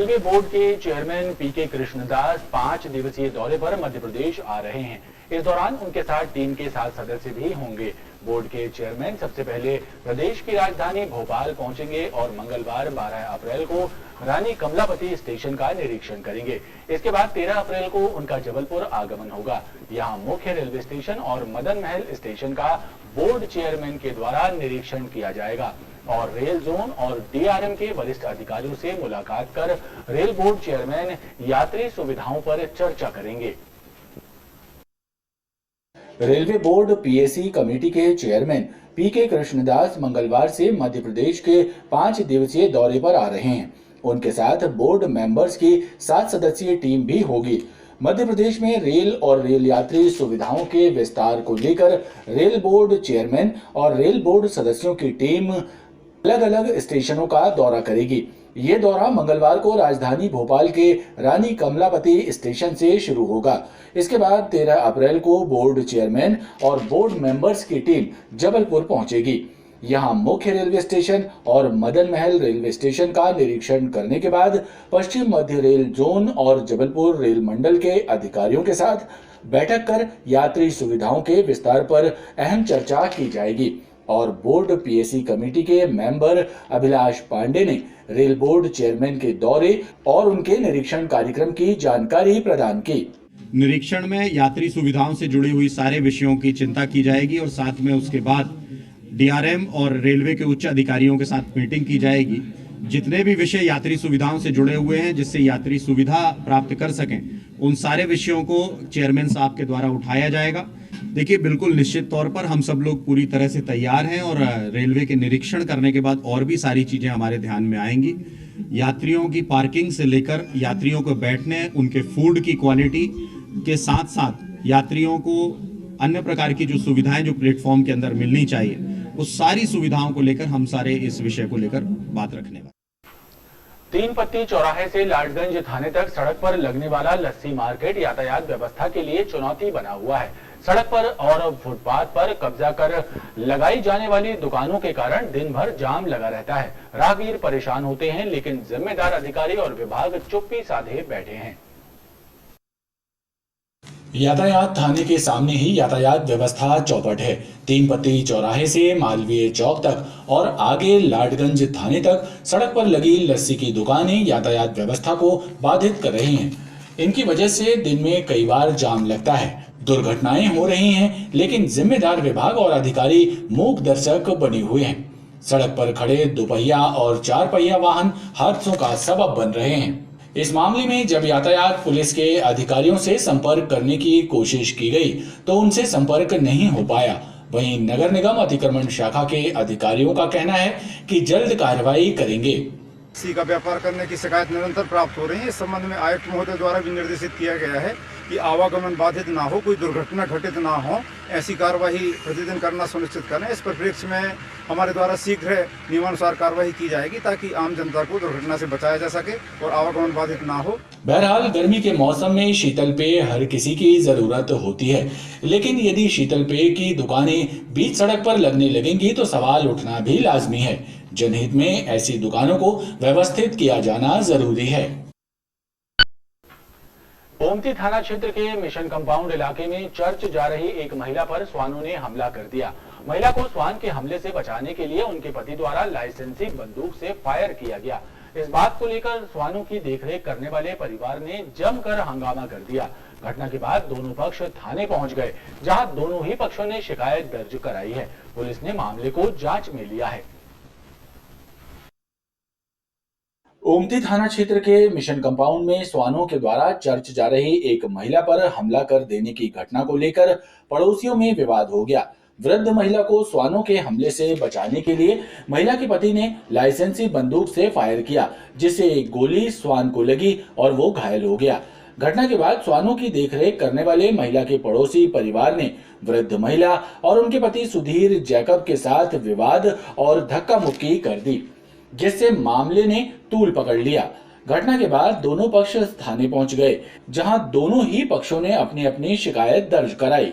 Railway board के chairman पीके कृष्णदास 5 दिवसीय दौरे पर मध्य प्रदेश आ रहे हैं। इस दौरान उनके साथ टीम के 7 सदस्य भी होंगे। बोर्ड के चेयरमैन सबसे पहले प्रदेश की राजधानी भोपाल पहुंचेंगे और मंगलवार 12 अप्रैल को रानी कमलापति स्टेशन का निरीक्षण करेंगे। इसके बाद 13 अप्रैल को उनका जबलपुर आगमन होगा। यहाँ मुख्य रेलवे स्टेशन और मदन महल स्टेशन का बोर्ड चेयरमैन के द्वारा निरीक्षण किया जाएगा और रेल जोन और डीआरएम के वरिष्ठ अधिकारियों से मुलाकात कर रेल बोर्ड चेयरमैन यात्री सुविधाओं पर चर्चा करेंगे। रेलवे बोर्ड पीएसी कमेटी के चेयरमैन पीके कृष्णदास मंगलवार से मध्य प्रदेश के 5 दिवसीय दौरे पर आ रहे हैं। उनके साथ बोर्ड मेंबर्स की 7 सदस्यीय टीम भी होगी। मध्य प्रदेश में रेल और रेल यात्री सुविधाओं के विस्तार को लेकर रेल बोर्ड चेयरमैन और रेल बोर्ड सदस्यों की टीम अलग अलग स्टेशनों का दौरा करेगी। ये दौरा मंगलवार को राजधानी भोपाल के रानी कमलापति स्टेशन से शुरू होगा। इसके बाद 13 अप्रैल को बोर्ड चेयरमैन और बोर्ड मेंबर्स की टीम जबलपुर पहुंचेगी। यहां मुख्य रेलवे स्टेशन और मदन महल रेलवे स्टेशन का निरीक्षण करने के बाद पश्चिम मध्य रेल जोन और जबलपुर रेल मंडल के अधिकारियों के साथ बैठक कर यात्री सुविधाओं के विस्तार पर अहम चर्चा की जाएगी। और बोर्ड पीएसी कमेटी के मेंबर अभिलाष पांडे ने रेल बोर्ड चेयरमैन के दौरे और उनके निरीक्षण कार्यक्रम की जानकारी प्रदान की। निरीक्षण में यात्री सुविधाओं से जुड़ी हुई सारे विषयों की चिंता की जाएगी और साथ में उसके बाद डीआरएम और रेलवे के उच्च अधिकारियों के साथ मीटिंग की जाएगी। जितने भी विषय यात्री सुविधाओं से जुड़े हुए हैं जिससे यात्री सुविधा प्राप्त कर सकें, उन सारे विषयों को चेयरमैन साहब के द्वारा उठाया जाएगा। देखिए, बिल्कुल निश्चित तौर पर हम सब लोग पूरी तरह से तैयार हैं और रेलवे के निरीक्षण करने के बाद और भी सारी चीजें हमारे ध्यान में आएंगी। यात्रियों की पार्किंग से लेकर यात्रियों को बैठने, उनके फूड की क्वालिटी के साथ साथ यात्रियों को अन्य प्रकार की जो सुविधाएं जो प्लेटफॉर्म के अंदर मिलनी चाहिए, उस सारी सुविधाओं को लेकर हम सारे इस विषय को लेकर बात रखने वाले। 3 पत्ती चौराहे से लाडगंज थाने तक सड़क पर लगने वाला लस्सी मार्केट यातायात व्यवस्था के लिए चुनौती बना हुआ है। सड़क पर और फुटपाथ पर कब्जा कर लगाई जाने वाली दुकानों के कारण दिन भर जाम लगा रहता है। राहगीर परेशान होते हैं, लेकिन जिम्मेदार अधिकारी और विभाग चुप्पी साधे बैठे हैं। यातायात थाने के सामने ही यातायात व्यवस्था चौपट है। 3 पत्ती चौराहे से मालवीय चौक तक और आगे लाडगंज थाने तक सड़क पर लगी लस्सी की दुकानें यातायात व्यवस्था को बाधित कर रही हैं। इनकी वजह से दिन में कई बार जाम लगता है, दुर्घटनाएं हो रही हैं, लेकिन जिम्मेदार विभाग और अधिकारी मूक दर्शक बने हुए हैं। सड़क पर खड़े 2 पहिया और 4 पहिया वाहन हादसों का सबब बन रहे हैं। इस मामले में जब यातायात पुलिस के अधिकारियों से संपर्क करने की कोशिश की गई तो उनसे संपर्क नहीं हो पाया। वहीं नगर निगम अतिक्रमण शाखा के अधिकारियों का कहना है कि जल्द कार्रवाई करेंगे। लस्सी का व्यापार करने की शिकायत निरंतर प्राप्त हो रही है। इस संबंध में आयुक्त महोदय द्वारा भी निर्देशित किया गया है कि आवागमन बाधित ना हो, कोई दुर्घटना घटित ना हो, ऐसी कार्यवाही प्रतिदिन करना सुनिश्चित करें। इस परिप्रेक्ष्य में हमारे द्वारा शीघ्र नियमानुसार कार्रवाई की जाएगी ताकि आम जनता को दुर्घटना से बचाया जा सके और आवागमन बाधित ना हो। बहरहाल गर्मी के मौसम में शीतल पेय हर किसी की जरूरत होती है, लेकिन यदि शीतल पेय की दुकानें बीच सड़क पर लगने लगेंगी तो सवाल उठना भी लाजमी है। जनहित में ऐसी दुकानों को व्यवस्थित किया जाना जरूरी है। ओमती थाना क्षेत्र के मिशन कंपाउंड इलाके में चर्च जा रही एक महिला पर श्वानों ने हमला कर दिया। महिला को श्वान के हमले से बचाने के लिए उनके पति द्वारा लाइसेंसी बंदूक से फायर किया गया। इस बात को लेकर श्वानों की देखरेख करने वाले परिवार ने जमकर हंगामा कर दिया। घटना के बाद दोनों पक्ष थाने पहुंच गए, जहां दोनों ही पक्षों ने शिकायत दर्ज कराई है। पुलिस ने मामले को जांच में लिया है। ओमती थाना क्षेत्र के मिशन कंपाउंड में श्वानों के द्वारा चर्च जा रही एक महिला पर हमला कर देने की घटना को लेकर पड़ोसियों में विवाद हो गया। वृद्ध महिला को श्वानों के हमले से बचाने के लिए महिला के पति ने लाइसेंसी बंदूक से फायर किया, जिससे एक गोली श्वान को लगी और वो घायल हो गया। घटना के बाद श्वानों की देखरेख करने वाले महिला के पड़ोसी परिवार ने वृद्ध महिला और उनके पति सुधीर जैकब के साथ विवाद और धक्का मुक्की कर दी, जिससे मामले ने तूल पकड़ लिया। घटना के बाद दोनों पक्ष थाने पहुंच गए, जहां दोनों ही पक्षों ने अपनी अपनी शिकायत दर्ज कराई।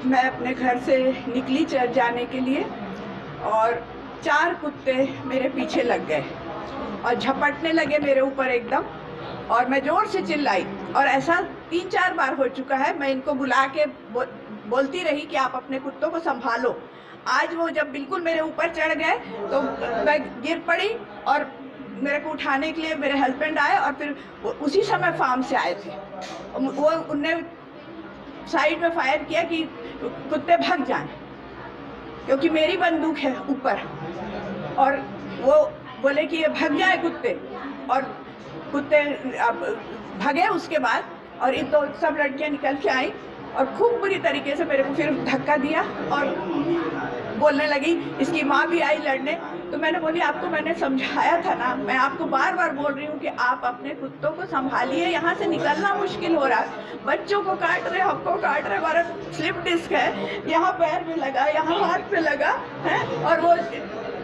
मैं अपने घर से निकली चर्च जाने के लिए और 4 कुत्ते मेरे पीछे लग गए और झपटने लगे मेरे ऊपर एकदम। और मैं जोर से चिल्लाई, और ऐसा 3-4 बार हो चुका है। मैं इनको बुला के बोलती रही कि आप अपने कुत्तों को संभालो। आज वो जब बिल्कुल मेरे ऊपर चढ़ गए तो मैं गिर पड़ी, और मेरे को उठाने के लिए मेरे हस्बैंड आए, और फिर उसी समय फार्म से आए थे। वो उनने साइड में फायर किया कि कुत्ते भाग जाएं, क्योंकि मेरी बंदूक है ऊपर, और वो बोले कि ये भाग जाए कुत्ते, और कुत्ते भागे उसके बाद। और इन तो सब लड़कियां निकल के आई और खूब बुरी तरीके से मेरे को फिर धक्का दिया और बोलने लगी। इसकी माँ भी आई लड़ने, तो मैंने बोली आपको मैंने समझाया था ना, मैं आपको बार बार बोल रही हूँ कि आप अपने कुत्तों को संभालिए, यहाँ से निकलना मुश्किल हो रहा है। बच्चों को काट रहे, हमको काट रहे, हमारा स्लिप डिस्क है, यहाँ पैर में लगा, यहाँ हाथ पे लगा है, और वो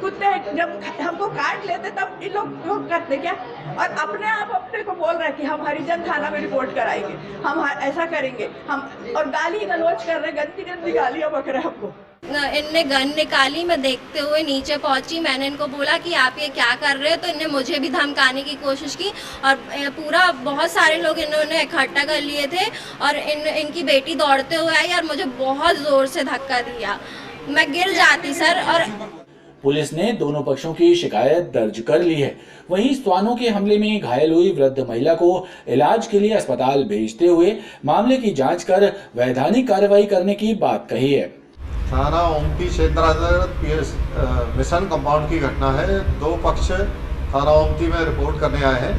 कुत्ते जब हमको काट लेते तब इन लोग करते क्या, और अपने आप अपने को बोल रहे कि हम हरिजन थाना में रिपोर्ट कराएंगे, हम ऐसा करेंगे, हम, और गाली गलौज कर रहे, गंदी गंदी गालियां बक रहे हमको। इनने गन निकाली, मैं देखते हुए नीचे पहुंची, मैंने इनको बोला कि आप ये क्या कर रहे हो, तो इनने मुझे भी धमकाने की कोशिश की, और पूरा बहुत सारे लोग इन्होंने इकट्ठा कर लिए थे, और इनकी बेटी दौड़ते हुए आई और मुझे बहुत जोर से धक्का दिया, मैं गिर जाती सर। और पुलिस ने दोनों पक्षों की शिकायत दर्ज कर ली है। वहीं श्वानों के हमले में घायल हुई वृद्ध महिला को इलाज के लिए अस्पताल भेजते हुए मामले की जांच कर वैधानिक कार्रवाई करने की बात कही है। थाना ओमती क्षेत्र पीएस मिशन कंपाउंड की घटना है। दो पक्ष थाना ओमती में रिपोर्ट करने आए हैं,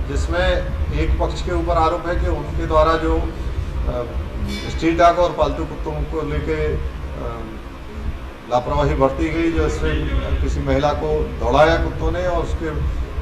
जिसमें एक पक्ष के ऊपर आरोप है कि उनके द्वारा जो स्ट्रीट डॉग और पालतू कुत्तों को लेके लापरवाही बरती गई, जो इसमें किसी महिला को दौड़ाया कुत्तों ने और उसके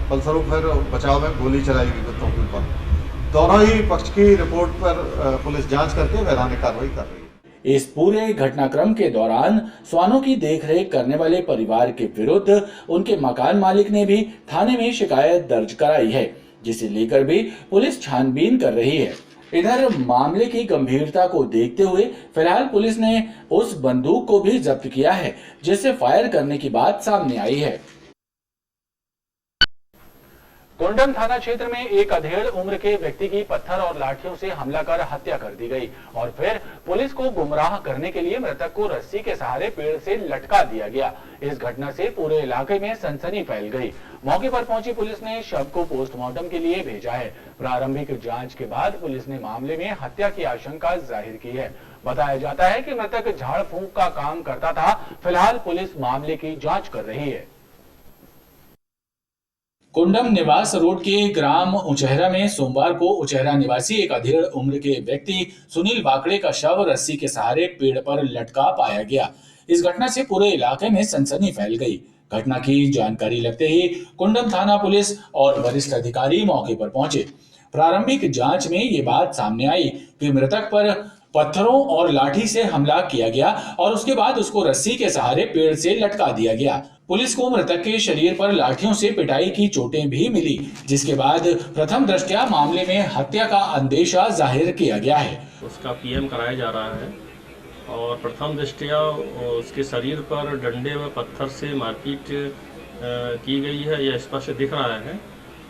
फलस्वरूप फिर बचाव में गोली चलाई गई कुत्तों के ऊपर। दोनों ही पक्ष की रिपोर्ट पर पुलिस जांच करके वैधानिक कार्रवाई कर रही है। इस पूरे घटनाक्रम के दौरान श्वानों की देखरेख करने वाले परिवार के विरुद्ध उनके मकान मालिक ने भी थाने में शिकायत दर्ज कराई है, जिसे लेकर भी पुलिस छानबीन कर रही है। इधर मामले की गंभीरता को देखते हुए फिलहाल पुलिस ने उस बंदूक को भी जब्त किया है जिससे फायर करने की बात सामने आई है। कुंडम थाना क्षेत्र में एक अधेड़ उम्र के व्यक्ति की पत्थर और लाठियों से हमला कर हत्या कर दी गई और फिर पुलिस को गुमराह करने के लिए मृतक को रस्सी के सहारे पेड़ से लटका दिया गया। इस घटना से पूरे इलाके में सनसनी फैल गई। मौके पर पहुंची पुलिस ने शव को पोस्टमार्टम के लिए भेजा है। प्रारंभिक जांच के बाद पुलिस ने मामले में हत्या की आशंका जाहिर की है। बताया जाता है कि मृतक झाड़ फूंक का काम करता था। फिलहाल पुलिस मामले की जांच कर रही है। कुंडम निवास रोड के ग्राम उचेहरा में सोमवार को उचेहरा निवासी एक अधेड़ उम्र के व्यक्ति सुनील वाकड़े का शव रस्सी के सहारे पेड़ पर लटका पाया गया। इस घटना से पूरे इलाके में सनसनी फैल गई। घटना की जानकारी लगते ही कुंडम थाना पुलिस और वरिष्ठ अधिकारी मौके पर पहुंचे। प्रारंभिक जांच में ये बात सामने आई कि मृतक पर पत्थरों और लाठी से हमला किया गया और उसके बाद उसको रस्सी के सहारे पेड़ से लटका दिया गया। पुलिस को मृतक के शरीर पर लाठियों से पिटाई की चोटें भी मिली, जिसके बाद प्रथम दृष्टया मामले में हत्या का अंदेशा जाहिर किया गया है। उसका पीएम कराया जा रहा है और प्रथम दृष्टया उसके शरीर पर डंडे व पत्थर से मारपीट की गई है, यह स्पष्ट दिख रहा है।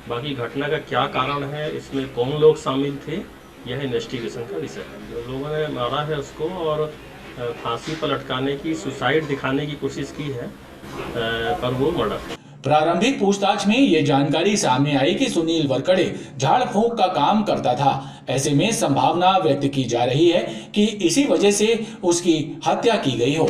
बाकी घटना का क्या कारण है, इसमें कौन लोग शामिल थे, यह इन्वेस्टिगेशन का विषय है। जो लोगों ने मारा है उसको और फांसी पर लटकाने की, सुसाइड दिखाने की कोशिश की है, पर वो मर्डर। प्रारंभिक पूछताछ में ये जानकारी सामने आई कि सुनील वाकड़े झाड़ फूंक का काम करता था। ऐसे में संभावना व्यक्त की जा रही है कि इसी वजह से उसकी हत्या की गई हो।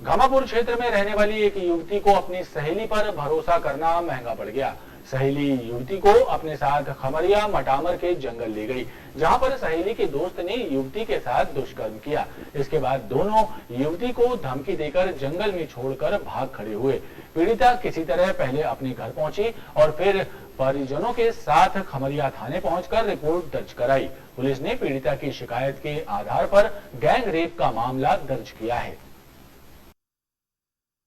घमापुर क्षेत्र में रहने वाली एक युवती को अपनी सहेली पर भरोसा करना महंगा पड़ गया। सहेली युवती को अपने साथ खमरिया मटामर के जंगल ले गई, जहां पर सहेली के दोस्त ने युवती के साथ दुष्कर्म किया। इसके बाद दोनों युवती को धमकी देकर जंगल में छोड़कर भाग खड़े हुए। पीड़िता किसी तरह पहले अपने घर पहुंची और फिर परिजनों के साथ खमरिया थाने पहुंचकर रिपोर्ट दर्ज कराई। पुलिस ने पीड़िता की शिकायत के आधार पर गैंग रेप का मामला दर्ज किया है।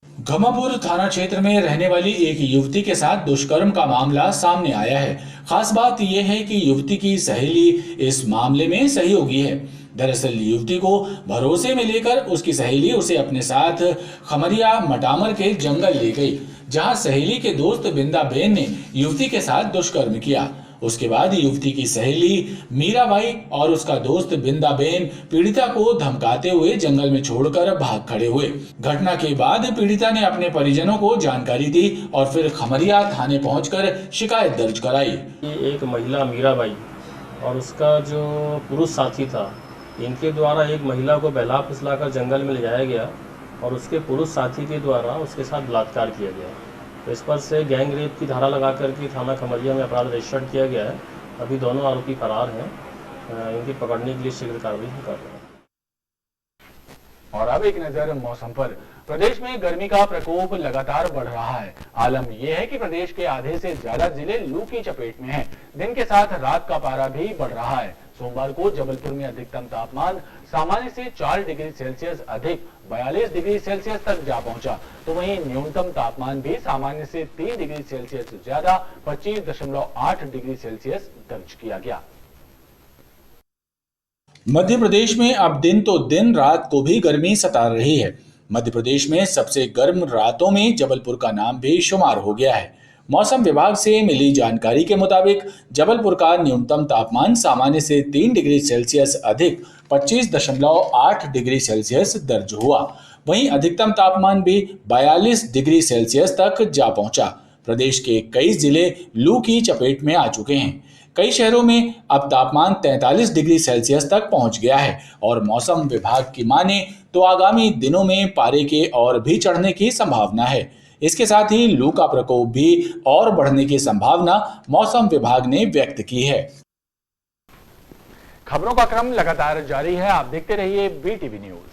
घमापुर थाना क्षेत्र में रहने वाली एक युवती के साथ दुष्कर्म का मामला सामने आया है। खास बात यह है कि युवती की सहेली इस मामले में सहयोगी है। दरअसल युवती को भरोसे में लेकर उसकी सहेली उसे अपने साथ खमरिया मटामर के जंगल ले गई, जहां सहेली के दोस्त बिंदा बेन ने युवती के साथ दुष्कर्म किया। उसके बाद युवती की सहेली मीराबाई और उसका दोस्त बिंदा बेन पीड़िता को धमकाते हुए जंगल में छोड़कर भाग खड़े हुए। घटना के बाद पीड़िता ने अपने परिजनों को जानकारी दी और फिर खमरिया थाने पहुंचकर शिकायत दर्ज कराई। एक महिला मीराबाई और उसका जो पुरुष साथी था, इनके द्वारा एक महिला को बहला फुसलाकर जंगल में ले जाया गया और उसके पुरुष साथी के द्वारा उसके साथ बलात्कार किया गया। तो इस पर से गैंग रेप की धारा लगा करके थाना खमरिया में अपराध रजिस्टर्ड किया गया है। अभी दोनों आरोपी फरार हैं। इनकी पकड़ने के लिए शीघ्र कार्रवाई हम कर रहे हैं। और अब एक नजर मौसम पर। प्रदेश में गर्मी का प्रकोप लगातार बढ़ रहा है। आलम यह है कि प्रदेश के आधे से ज्यादा जिले लू की चपेट में हैं। दिन के साथ रात का पारा भी बढ़ रहा है। सोमवार को जबलपुर में अधिकतम तापमान सामान्य से 4 डिग्री सेल्सियस अधिक 42 डिग्री सेल्सियस तक जा पहुंचा, तो वहीं न्यूनतम तापमान भी सामान्य से 3 डिग्री सेल्सियस ज्यादा 25.8 डिग्री सेल्सियस दर्ज किया गया। मध्य प्रदेश में अब दिन तो दिन रात को भी गर्मी सता रही है। मध्य प्रदेश में सबसे गर्म रातों में जबलपुर का नाम भी शुमार हो गया है। मौसम विभाग से मिली जानकारी के मुताबिक जबलपुर का न्यूनतम तापमान सामान्य से 3 डिग्री सेल्सियस अधिक 25.8 डिग्री सेल्सियस दर्ज हुआ। वहीं अधिकतम तापमान भी 42 डिग्री सेल्सियस तक जा पहुंचा। प्रदेश के कई जिले लू की चपेट में आ चुके हैं। कई शहरों में अब तापमान 43 डिग्री सेल्सियस तक पहुंच गया है और मौसम विभाग की माने तो आगामी दिनों में पारे के और भी चढ़ने की संभावना है। इसके साथ ही लू का प्रकोप भी और बढ़ने की संभावना मौसम विभाग ने व्यक्त की है। खबरों का क्रम लगातार जारी है। आप देखते रहिए BTV न्यूज।